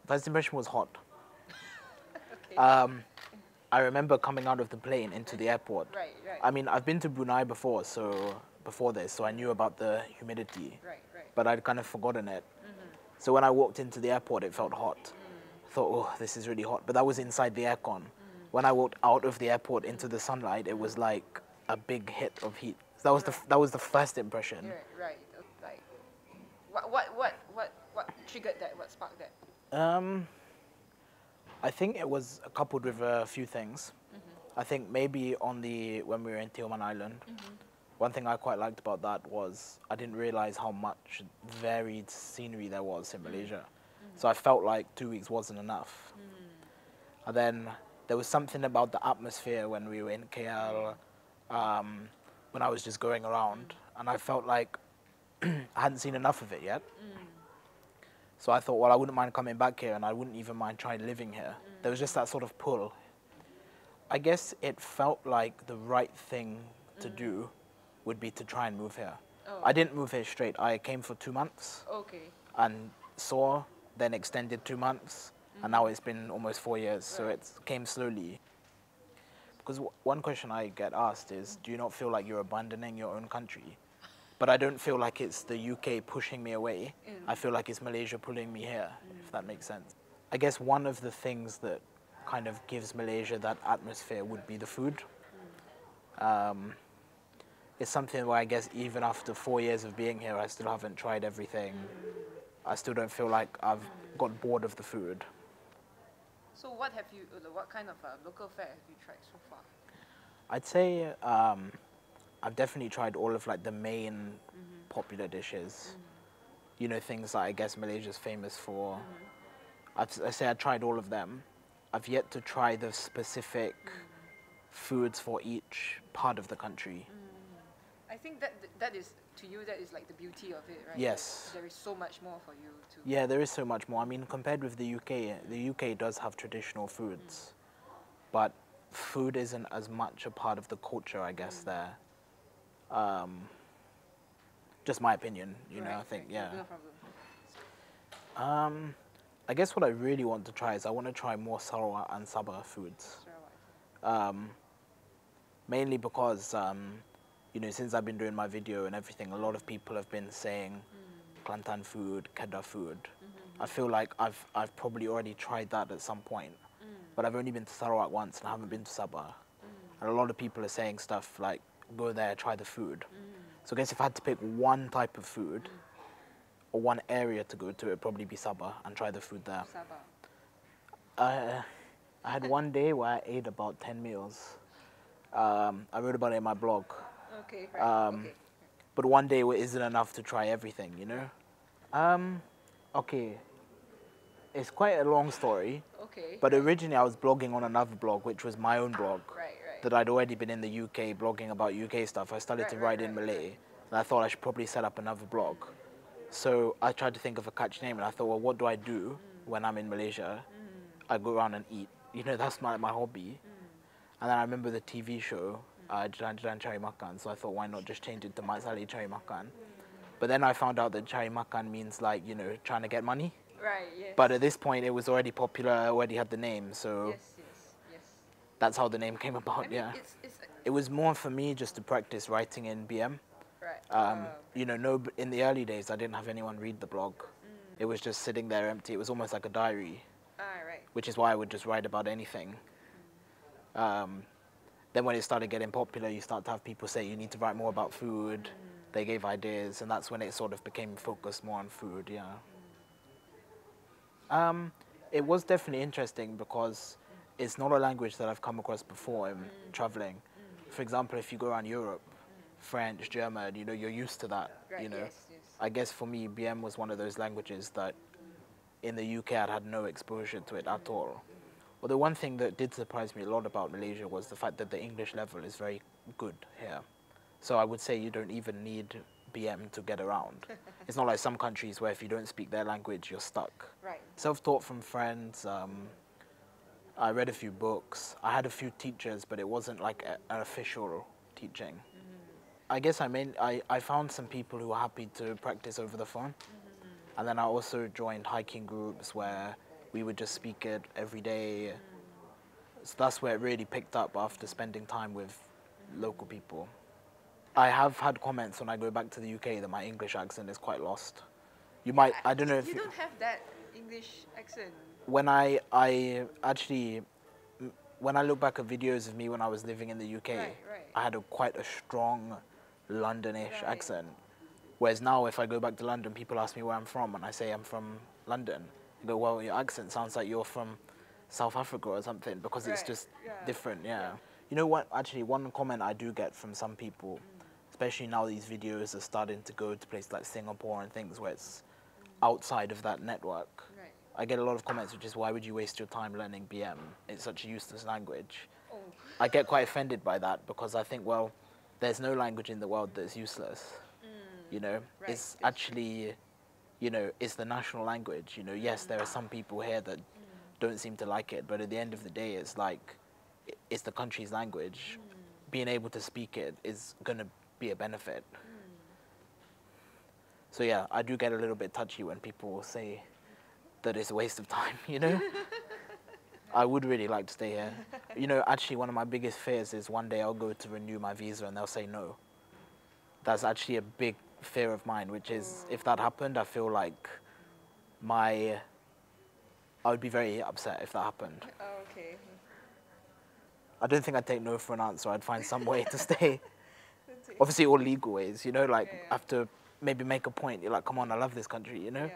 First impression was hot. Okay. I remember coming out of the plane into the airport. Right, right. I mean, I've been to Brunei before, before this, so I knew about the humidity. Right, right. But I'd kind of forgotten it. So when I walked into the airport, it felt hot. I thought, oh, this is really hot. But that was inside the aircon. When I walked out of the airport into the sunlight, it was like a big hit of heat. So that was the first impression. Right, right. Like, what triggered that? What sparked that? I think it was coupled with a few things. I think maybe when we were in Tioman Island, one thing I quite liked about that was I didn't realize how much varied scenery there was in Malaysia. So I felt like 2 weeks wasn't enough. And then there was something about the atmosphere when we were in KL, when I was just going around, and I felt like I hadn't seen enough of it yet. So I thought, well, I wouldn't mind coming back here, and I wouldn't even mind trying living here. There was just that sort of pull. I guess it felt like the right thing to do would be to try and move here. Oh. I didn't move here straight. I came for 2 months Okay. and saw, then extended 2 months, and now it's been almost 4 years, so it came slowly. Because one question I get asked is, do you not feel like you're abandoning your own country? But I don't feel like it's the UK pushing me away. I feel like it's Malaysia pulling me here, if that makes sense. I guess one of the things that kind of gives Malaysia that atmosphere would be the food. It's something where I guess even after 4 years of being here, I still haven't tried everything. I still don't feel like I've got bored of the food. So what kind of local fare have you tried so far? I'd say I've definitely tried all of like the main popular dishes. You know, things that I guess Malaysia's famous for. I say I tried all of them. I've yet to try the specific foods for each part of the country. I think that is, to you, that is like the beauty of it, right? Yes. There is so much more for you to... Yeah, there is so much more. I mean, compared with the UK does have traditional foods, but food isn't as much a part of the culture, I guess, there. Just my opinion, you know, I think, yeah. No problem. I guess what I really want to try is I want to try more Sarawak and Sabah foods. Mainly because, you know, since I've been doing my video and everything, a lot of people have been saying Kelantan food, Kedah food. I feel like I've probably already tried that at some point, but I've only been to Sarawak once and I haven't been to Sabah. And a lot of people are saying stuff like, go there, try the food. So I guess if I had to pick one type of food, or one area to go to, it'd probably be Sabah and try the food there. Sabah. I had one day where I ate about 10 meals. I wrote about it in my blog. Okay, right. Okay. But one day isn't enough to try everything, you know? Okay. It's quite a long story. Okay. But originally I was blogging on another blog, which was my own blog. Right. That I'd already been in the UK blogging about UK stuff. I started to write in Malay. And I thought I should probably set up another blog. So I tried to think of a catchy name, and I thought, well, what do I do when I'm in Malaysia? I go around and eat. You know, that's my hobby. And then I remember the TV show, Jalan Cari Makan, so I thought, why not just change it to Mat Salleh Cari Makan? But then I found out that Cari Makan means, like, you know, trying to get money. Right, yes. But at this point, it was already popular, I already had the name, so yes. that's how the name came about, I mean, yeah. It's It was more for me just to practice writing in BM. right. You know, in the early days, I didn't have anyone read the blog. It was just sitting there empty. It was almost like a diary, Right. which is why I would just write about anything. Then when it started getting popular, you start to have people say, you need to write more about food. They gave ideas, and that's when it sort of became focused more on food, yeah. It was definitely interesting because it's not a language that I've come across before in traveling. For example, if you go around Europe, French, German, you know, you're used to that, Right, you know. yes. I guess for me, BM was one of those languages that in the UK I'd had no exposure to it at all. Although one thing that did surprise me a lot about Malaysia was the fact that the English level is very good here. So I would say you don't even need BM to get around. It's not like some countries where if you don't speak their language, you're stuck. Right. Self-taught from friends. I read a few books. I had a few teachers, but it wasn't like an official teaching. I guess I found some people who were happy to practice over the phone. And then I also joined hiking groups where we would just speak it every day. So that's where it really picked up after spending time with local people. I have had comments when I go back to the UK that my English accent is quite lost. You might, I don't know if you don't have that English accent. when I actually, when I look back at videos of me when I was living in the UK, Right. I had quite a strong Londonish Right. accent. Whereas now, if I go back to London, people ask me where I'm from, and I say I'm from London. They go, well, your accent sounds like you're from South Africa or something, because it's Right. just Yeah. different, yeah. You know what, actually, one comment I do get from some people, especially now these videos are starting to go to places like Singapore and things where it's outside of that network. Right. I get a lot of comments which is, why would you waste your time learning BM? It's such a useless language. Oh. I get quite offended by that, because I think, well, there's no language in the world that's useless. You know, Right, it's that's actually, you know, it's the national language. You know, yes, there are some people here that don't seem to like it, but at the end of the day, it's like, it's the country's language. Being able to speak it is going to be a benefit. So yeah, I do get a little bit touchy when people say that it's a waste of time, you know? I would really like to stay here. You know, actually one of my biggest fears is one day I'll go to renew my visa and they'll say no. That's actually a big fear of mine, which is, if that happened, I feel like I would be very upset if that happened. Oh, okay. I don't think I'd take no for an answer. I'd find some way to stay. That's it. Obviously, all legal ways, you know, like, Yeah. I have to maybe make a point. You're like, come on, I love this country, you know? Yeah.